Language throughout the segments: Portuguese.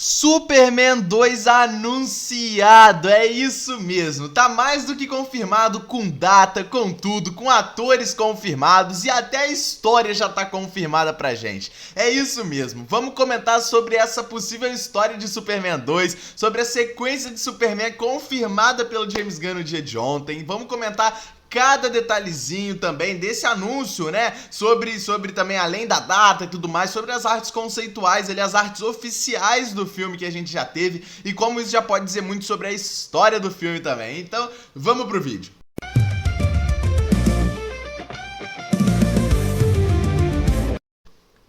Superman 2 anunciado, é isso mesmo, tá mais do que confirmado, com data, com tudo, com atores confirmados e até a história já tá confirmada pra gente. É isso mesmo, vamos comentar sobre essa possível história de Superman 2, sobre a sequência de Superman confirmada pelo James Gunn no dia de ontem, vamos comentar cada detalhezinho também desse anúncio, né, sobre também, além da data e tudo mais, sobre as artes conceituais, ali, as artes oficiais do filme que a gente já teve e como isso já pode dizer muito sobre a história do filme também. Então, vamos pro vídeo.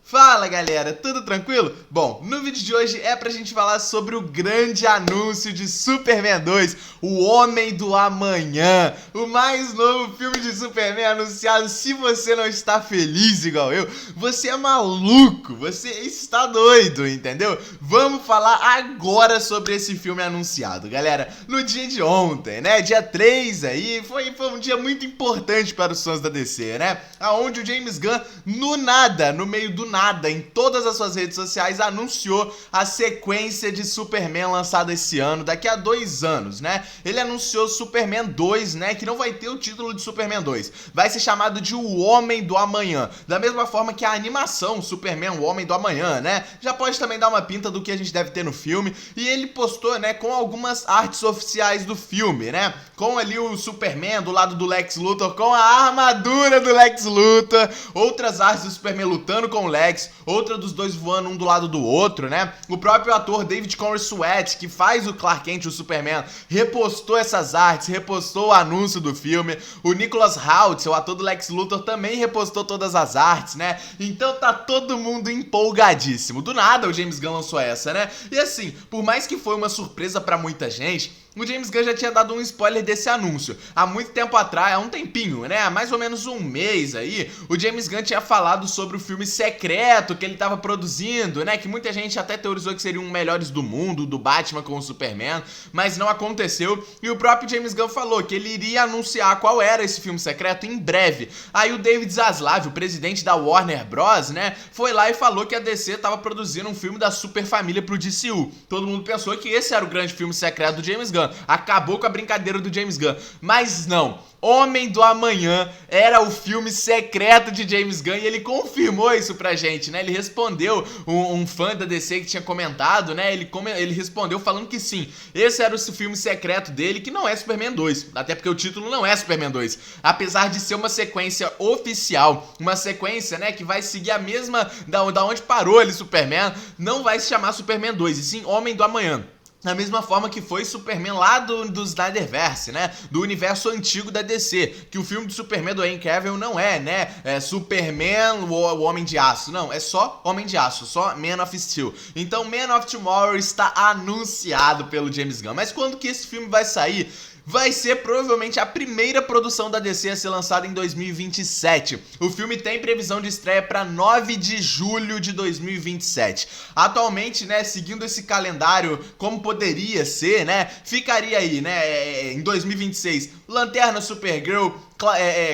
Fala galera, tudo tranquilo? Bom, no vídeo de hoje é pra gente falar sobre o grande anúncio de Superman 2, o Homem do Amanhã, o mais novo filme de Superman anunciado. Se você não está feliz igual eu, você é maluco, você está doido, entendeu? Vamos falar agora sobre esse filme anunciado, galera. No dia de ontem, né, dia 3 aí, foi um dia muito importante para os fãs da DC, né? Aonde o James Gunn, no meio do nada, em todas as suas redes sociais, anunciou a sequência de Superman lançada esse ano, daqui a 2 anos, né? Ele anunciou Superman 2, né? Que não vai ter o título de Superman 2. Vai ser chamado de O Homem do Amanhã. Da mesma forma que a animação Superman, O Homem do Amanhã, né? Já pode também dar uma pinta do que a gente deve ter no filme. E ele postou, né? Com algumas artes oficiais do filme, né? Com ali o Superman do lado do Lex Luthor, com a armadura do Lex Luthor. Outras artes do Superman lutando com o Lex. Outra dos dois voando um do lado do outro, né? O próprio ator David Conrad Sweat, que faz o Clark Kent, o Superman, repostou essas artes, repostou o anúncio do filme. O Nicholas Hoult, o ator do Lex Luthor, também repostou todas as artes, né? Então tá todo mundo empolgadíssimo. Do nada o James Gunn lançou essa, né? E assim, por mais que foi uma surpresa pra muita gente, o James Gunn já tinha dado um spoiler desse anúncio. Há muito tempo atrás, há um tempinho, né? Há mais ou menos um mês aí, o James Gunn tinha falado sobre o filme secreto que ele tava produzindo, né? Que muita gente até teorizou que seria um melhores do mundo, do Batman com o Superman, mas não aconteceu. E o próprio James Gunn falou que ele iria anunciar qual era esse filme secreto em breve. Aí o David Zaslav, o presidente da Warner Bros, né? Foi lá e falou que a DC tava produzindo um filme da Super Família pro DCU. Todo mundo pensou que esse era o grande filme secreto do James Gunn. Acabou com a brincadeira do James Gunn, mas não. Homem do Amanhã era o filme secreto de James Gunn e ele confirmou isso pra gente, né? Ele respondeu, um fã da DC que tinha comentado, né? Ele respondeu falando que sim, esse era o filme secreto dele, que não é Superman 2, até porque o título não é Superman 2, apesar de ser uma sequência oficial, uma sequência, né, que vai seguir a mesma da onde parou ali Superman, não vai se chamar Superman 2, e sim Homem do Amanhã. Da mesma forma que foi Superman lá do Snyderverse, né? Do universo antigo da DC. Que o filme do Superman do Henry Cavill não é, né? É Superman, o Homem de Aço. Não, é só Homem de Aço, só Man of Steel. Então Man of Tomorrow está anunciado pelo James Gunn. Mas quando que esse filme vai sair? Vai ser provavelmente a primeira produção da DC a ser lançada em 2027. O filme tem previsão de estreia para 9 de julho de 2027. Atualmente, né, seguindo esse calendário como poderia ser, né, ficaria aí, né, em 2026, Lanterna, Supergirl,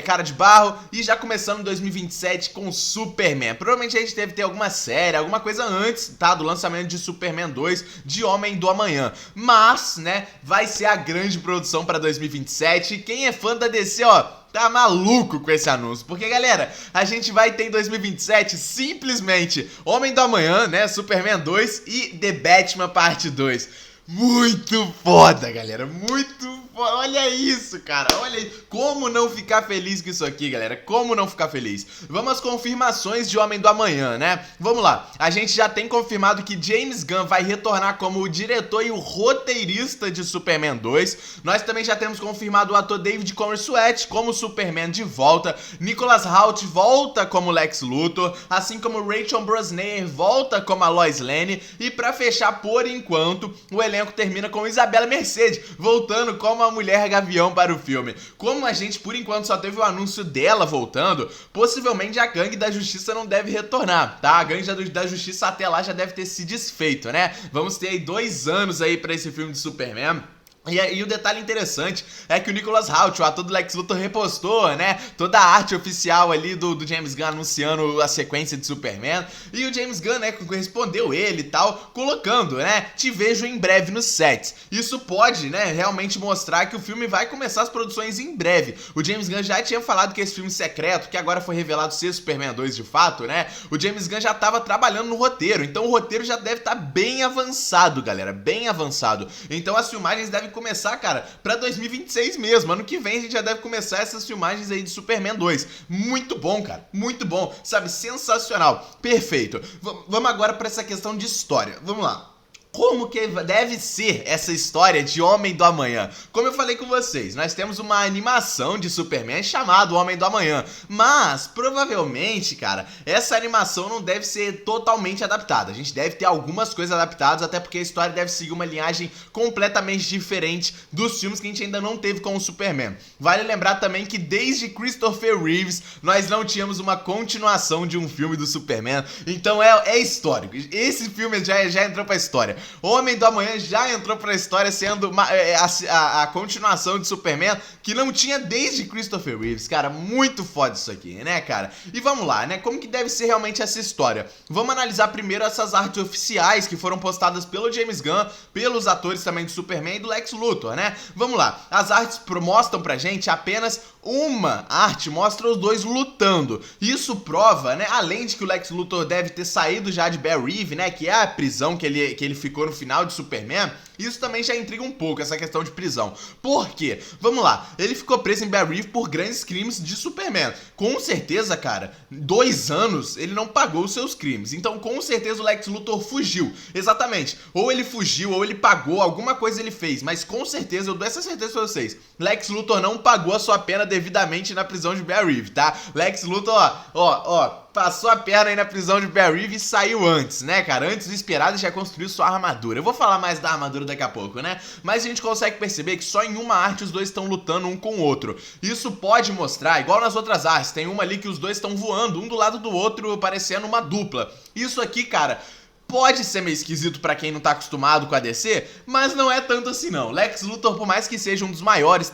Cara de Barro, e já começando em 2027 com Superman. Provavelmente a gente deve ter alguma série, alguma coisa antes, tá, do lançamento de Superman 2, de Homem do Amanhã. Mas, né, vai ser a grande produção para 2027. E quem é fã da DC, ó, tá maluco com esse anúncio, porque galera, a gente vai ter em 2027 simplesmente Homem do Amanhã, né, Superman 2 e The Batman Parte 2. Muito foda, galera, muito foda. Olha isso, cara, olha aí. Como não ficar feliz com isso aqui, galera, como não ficar feliz? Vamos às confirmações de Homem do Amanhã, né? Vamos lá, a gente já tem confirmado que James Gunn vai retornar como o diretor e o roteirista de Superman 2. Nós também já temos confirmado o ator David Conrad Sweat como Superman de volta. Nicholas Hoult volta como Lex Luthor, assim como Rachel Brosnahan volta como a Lois Lane. E pra fechar, por enquanto, o elenco termina com Isabela Merced voltando como a Mulher Gavião para o filme. Como a gente, por enquanto, só teve o anúncio dela voltando, possivelmente a Gangue da Justiça não deve retornar, tá? A Gangue da Justiça até lá já deve ter se desfeito, né? Vamos ter aí 2 anos aí pra esse filme de Superman. E o detalhe interessante é que o Nicholas Hoult, o ator do Lex Luthor, repostou, né, toda a arte oficial ali do James Gunn anunciando a sequência de Superman. E o James Gunn, né, respondeu ele e tal, colocando, né, te vejo em breve nos sets. Isso pode, né, realmente mostrar que o filme vai começar as produções em breve. O James Gunn já tinha falado que esse filme secreto, que agora foi revelado ser Superman 2 de fato, né, o James Gunn já estava trabalhando no roteiro. Então o roteiro já deve estar bem avançado, galera, bem avançado. Então as filmagens devem começar, cara, pra 2026 mesmo. Ano que vem a gente já deve começar essas filmagens aí de Superman 2. Muito bom, cara, muito bom, sabe, sensacional, perfeito. Vamos agora pra essa questão de história, vamos lá. Como que deve ser essa história de Homem do Amanhã? Como eu falei com vocês, nós temos uma animação de Superman chamado Homem do Amanhã, mas provavelmente, cara, essa animação não deve ser totalmente adaptada. A gente deve ter algumas coisas adaptadas, até porque a história deve seguir uma linhagem completamente diferente dos filmes que a gente ainda não teve com o Superman. Vale lembrar também que desde Christopher Reeves nós não tínhamos uma continuação de um filme do Superman, então é histórico. Esse filme já entrou pra história. Homem do Amanhã já entrou pra história sendo a continuação de Superman que não tinha desde Christopher Reeves. Cara, muito foda isso aqui, né, cara? E vamos lá, né? Como que deve ser realmente essa história? Vamos analisar primeiro essas artes oficiais que foram postadas pelo James Gunn, pelos atores também do Superman e do Lex Luthor, né? Vamos lá. As artes mostram pra gente apenas uma arte, mostra os dois lutando. Isso prova, né, além de que o Lex Luthor deve ter saído já de Belle Reve, né, que é a prisão que ele ficou no final de Superman. Isso também já intriga um pouco, essa questão de prisão. Por quê? Vamos lá, ele ficou preso em Belle Reve por grandes crimes de Superman. Com certeza, cara, 2 anos ele não pagou os seus crimes. Então, com certeza o Lex Luthor fugiu. Exatamente, ou ele fugiu, ou ele pagou, alguma coisa ele fez. Mas com certeza, eu dou essa certeza pra vocês, Lex Luthor não pagou a sua pena devidamente na prisão de Belle Reve, tá? Lex Luthor, ó, passou a perna aí na prisão de Belle Reve e saiu antes, né, cara? Antes do esperado já construiu sua armadura. Eu vou falar mais da armadura daqui a pouco, né? Mas a gente consegue perceber que só em uma arte os dois estão lutando um com o outro. Isso pode mostrar, igual nas outras artes, tem uma ali que os dois estão voando, um do lado do outro, parecendo uma dupla. Isso aqui, cara, pode ser meio esquisito pra quem não tá acostumado com a DC, mas não é tanto assim não. Lex Luthor, por mais que seja um dos maiores,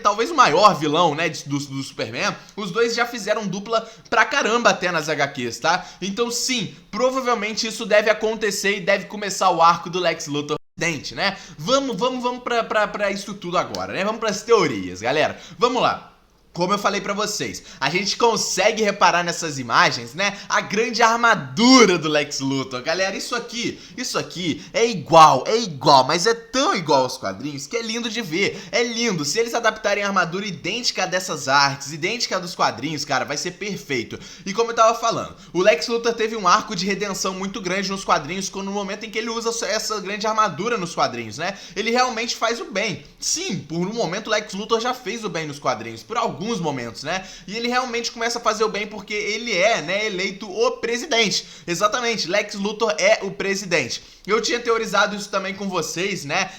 talvez o maior vilão, né, do Superman, os dois já fizeram dupla pra caramba até nas HQs, tá? Então sim, provavelmente isso deve acontecer e deve começar o arco do Lex Luthor, né? Vamos pra isso tudo agora, né? Vamos pras teorias, galera. Vamos lá. Como eu falei pra vocês, a gente consegue reparar nessas imagens, né, a grande armadura do Lex Luthor. Galera, isso aqui é igual, mas é tão igual aos quadrinhos que é lindo de ver, é lindo. Se eles adaptarem a armadura idêntica a dessas artes, idêntica a dos quadrinhos, cara, vai ser perfeito. E como eu tava falando, o Lex Luthor teve um arco de redenção muito grande nos quadrinhos, no momento em que ele usa essa grande armadura nos quadrinhos, né, ele realmente faz o bem. Sim, por um momento o Lex Luthor já fez o bem nos quadrinhos, por alguns momentos, né? E ele realmente começa a fazer o bem porque ele é, né, eleito o presidente. Exatamente, Lex Luthor é o presidente. Eu tinha teorizado isso também com vocês, né?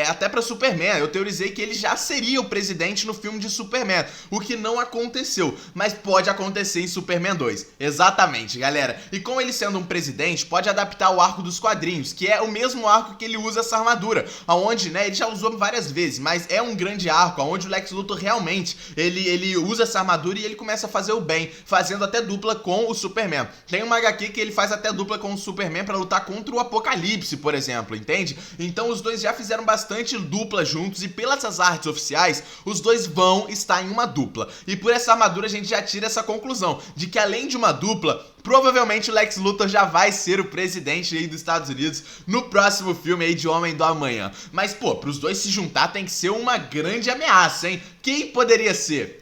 Até pra Superman. Eu teorizei que ele já seria o presidente no filme de Superman, o que não aconteceu, mas pode acontecer em Superman 2. Exatamente, galera. E com ele sendo um presidente, pode adaptar o arco dos quadrinhos, que é o mesmo arco que ele usa essa armadura, aonde, né, ele já usou várias vezes, mas é um grande arco, aonde o Lex Luthor realmente, ele usa essa armadura e ele começa a fazer o bem, fazendo até dupla com o Superman. Tem uma HQ que ele faz até dupla com o Superman pra lutar contra o Apocalipse, por exemplo, entende? Então os dois já fizeram bastante dupla juntos e pelas artes oficiais, os dois vão estar em uma dupla. E por essa armadura a gente já tira essa conclusão, de que além de uma dupla, provavelmente o Lex Luthor já vai ser o presidente aí dos Estados Unidos no próximo filme aí de Homem do Amanhã. Mas, pô, pros dois se juntar tem que ser uma grande ameaça, hein? Quem poderia ser?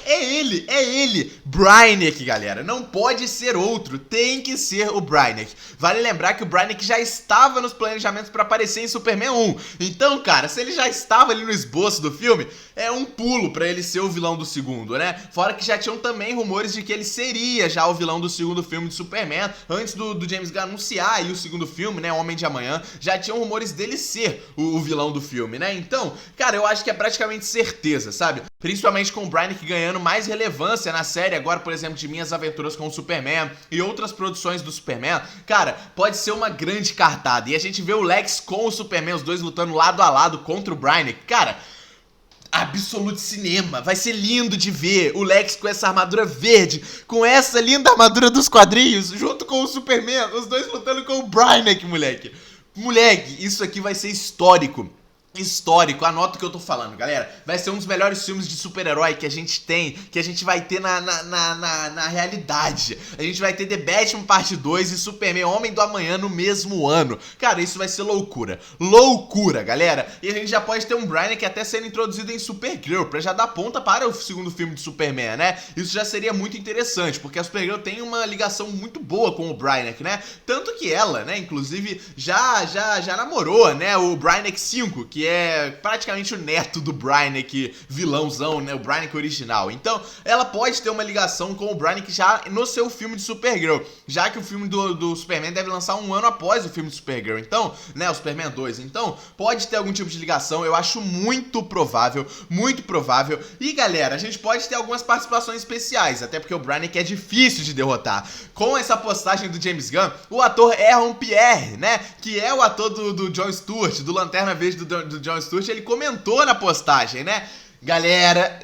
É ele, Brainiac, galera, não pode ser outro, tem que ser o Brainiac. Vale lembrar que o Brainiac já estava nos planejamentos para aparecer em Superman 1, então, cara, se ele já estava ali no esboço do filme, é um pulo para ele ser o vilão do segundo, né? Fora que já tinham também rumores de que ele seria já o vilão do segundo filme de Superman, antes do James Gunn anunciar aí o segundo filme, né, Homem de Amanhã, já tinham rumores dele ser o vilão do filme, né? Então, cara, eu acho que é praticamente certeza, sabe? Principalmente com o Brainiac ganhando mais relevância na série agora, por exemplo, de Minhas Aventuras com o Superman e outras produções do Superman. Cara, pode ser uma grande cartada. E a gente vê o Lex com o Superman, os dois lutando lado a lado contra o Brainiac. Cara, absolute cinema. Vai ser lindo de ver o Lex com essa armadura verde, com essa linda armadura dos quadrinhos, junto com o Superman, os dois lutando com o Brainiac, moleque. Moleque, isso aqui vai ser histórico. Histórico, anota o que eu tô falando, galera. Vai ser um dos melhores filmes de super-herói que a gente tem, que a gente vai ter na realidade. A gente vai ter The Batman Parte 2 e Superman Homem do Amanhã no mesmo ano. Cara, isso vai ser loucura. Loucura, galera. E a gente já pode ter um Brainiac até sendo introduzido em Supergirl, pra já dar ponta para o segundo filme de Superman, né? Isso já seria muito interessante, porque a Supergirl tem uma ligação muito boa com o Brainiac, né? Tanto que ela, né, inclusive, já namorou, né, o Brainiac 5, que é praticamente o neto do Brainiac vilãozão, né, o Brainiac original. Então, ela pode ter uma ligação com o Brainiac já no seu filme de Supergirl, já que o filme do Superman deve lançar um ano após o filme de Supergirl, então, né, o Superman 2. Então, pode ter algum tipo de ligação, eu acho muito provável, muito provável. E, galera, a gente pode ter algumas participações especiais, até porque o Brainiac é difícil de derrotar. Com essa postagem do James Gunn, o ator Aaron Pierre, né, que é o ator do Jon Stewart, do Lanterna Verde do Jon Stewart, ele comentou na postagem, né? Galera,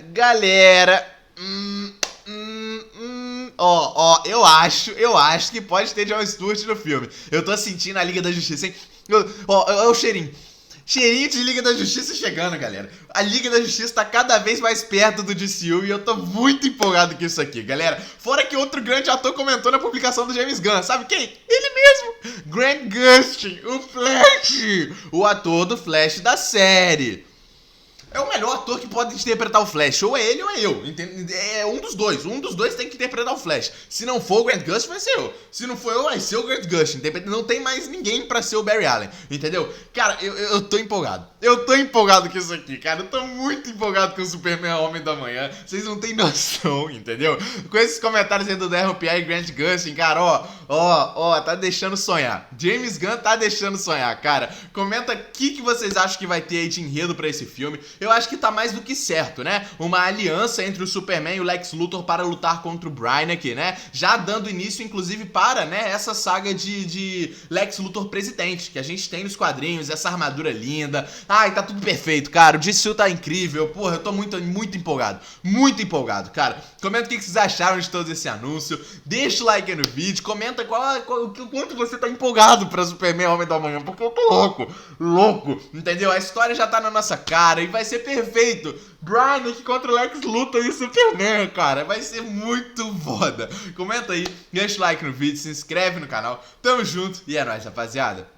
eu acho que pode ter Jon Stewart no filme. Eu tô sentindo a Liga da Justiça, hein? Ó, o cheirinho. Cheirinho de Liga da Justiça chegando, galera. A Liga da Justiça tá cada vez mais perto do DCU e eu tô muito empolgado com isso aqui, galera. Fora que outro grande ator comentou na publicação do James Gunn. Sabe quem? Ele mesmo! Grant Gustin, o Flash! O ator do Flash da série. É o melhor ator que pode interpretar o Flash. Ou é ele ou é eu. Entende? É um dos dois. Um dos dois tem que interpretar o Flash. Se não for o Grant Gustin, vai ser eu. Se não for eu, vai ser o Grant Gustin. Não tem mais ninguém pra ser o Barry Allen. Entendeu? Cara, eu tô empolgado. Eu tô empolgado com isso aqui, cara. Eu tô muito empolgado com o Superman Homem da Manhã. Vocês não têm noção, entendeu? Com esses comentários aí do Darren P.I. e Grant Gustin, cara, tá deixando sonhar. James Gunn tá deixando sonhar, cara. Comenta o que vocês acham que vai ter aí de enredo pra esse filme. Eu acho que tá mais do que certo, né? Uma aliança entre o Superman e o Lex Luthor para lutar contra o Brainiac, né? Já dando início, inclusive, para, né, essa saga de Lex Luthor presidente, que a gente tem nos quadrinhos, essa armadura linda. Ai, tá tudo perfeito, cara. O DCU tá incrível. Porra, eu tô muito empolgado. Muito empolgado, cara. Comenta o que vocês acharam de todo esse anúncio. Deixa o like aí no vídeo. Comenta quanto você tá empolgado pra Superman Homem da Manhã, porque eu tô louco, entendeu? A história já tá na nossa cara e vai ser perfeito. Brainiac contra o Lex Luthor e o Superman, cara. Vai ser muito foda. Comenta aí, deixa o like no vídeo, se inscreve no canal. Tamo junto e é nóis, rapaziada.